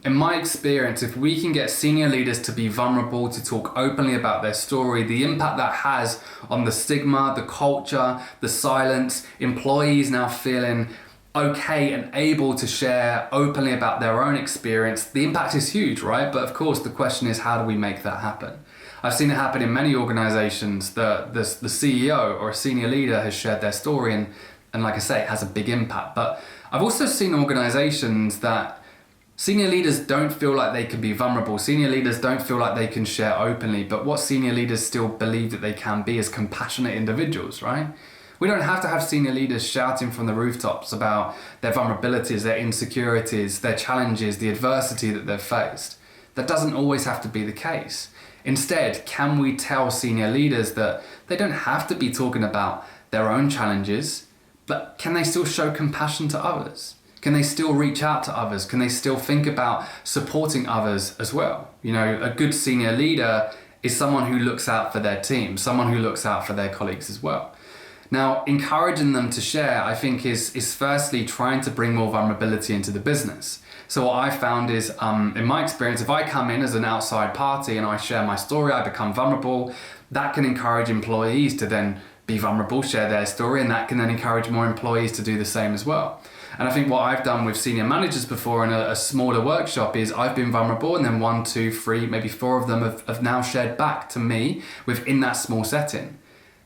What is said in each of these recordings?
in my experience, if we can get senior leaders to be vulnerable, to talk openly about their story, the impact that has on the stigma, the culture, the silence, employees now feeling okay and able to share openly about their own experience, the impact is huge, right? But of course, the question is, how do we make that happen? I've seen it happen in many organizations. The CEO or a senior leader has shared their story and like I say, it has a big impact. But I've also seen organizations that senior leaders don't feel like they can be vulnerable. Senior leaders don't feel like they can share openly, but what senior leaders still believe that they can be as compassionate individuals, right? We don't have to have senior leaders shouting from the rooftops about their vulnerabilities, their insecurities, their challenges, the adversity that they've faced. That doesn't always have to be the case. Instead, can we tell senior leaders that they don't have to be talking about their own challenges, but can they still show compassion to others? Can they still reach out to others? Can they still think about supporting others as well? You know, a good senior leader is someone who looks out for their team, someone who looks out for their colleagues as well. Now, encouraging them to share, I think, is firstly trying to bring more vulnerability into the business. So what I found is, in my experience, if I come in as an outside party and I share my story, I become vulnerable, that can encourage employees to then be vulnerable, share their story, and that can then encourage more employees to do the same as well. And I think what I've done with senior managers before in a smaller workshop is I've been vulnerable, and then 1, 2, 3, maybe 4 of them have now shared back to me within that small setting.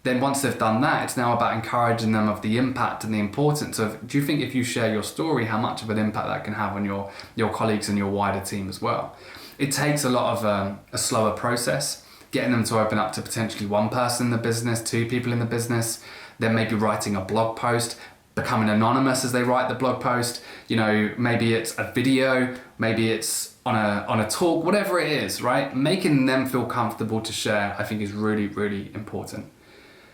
Then once they've done that, it's now about encouraging them of the impact and the importance of, do you think if you share your story, how much of an impact that can have on your colleagues and your wider team as well? It takes a lot of a slower process, getting them to open up to potentially 1 person in the business, 2 people in the business, then maybe writing a blog post, becoming anonymous as they write the blog post. You know, maybe it's a video, maybe it's on a talk, whatever it is, right? Making them feel comfortable to share, I think, is really, really important.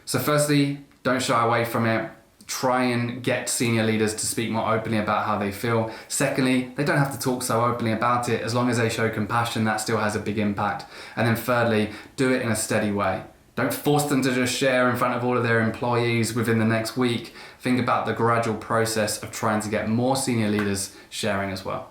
So firstly, don't shy away from it. Try and get senior leaders to speak more openly about how they feel. Secondly, they don't have to talk so openly about it. As long as they show compassion, that still has a big impact. And then thirdly, do it in a steady way. Don't force them to just share in front of all of their employees within the next week. Think about the gradual process of trying to get more senior leaders sharing as well.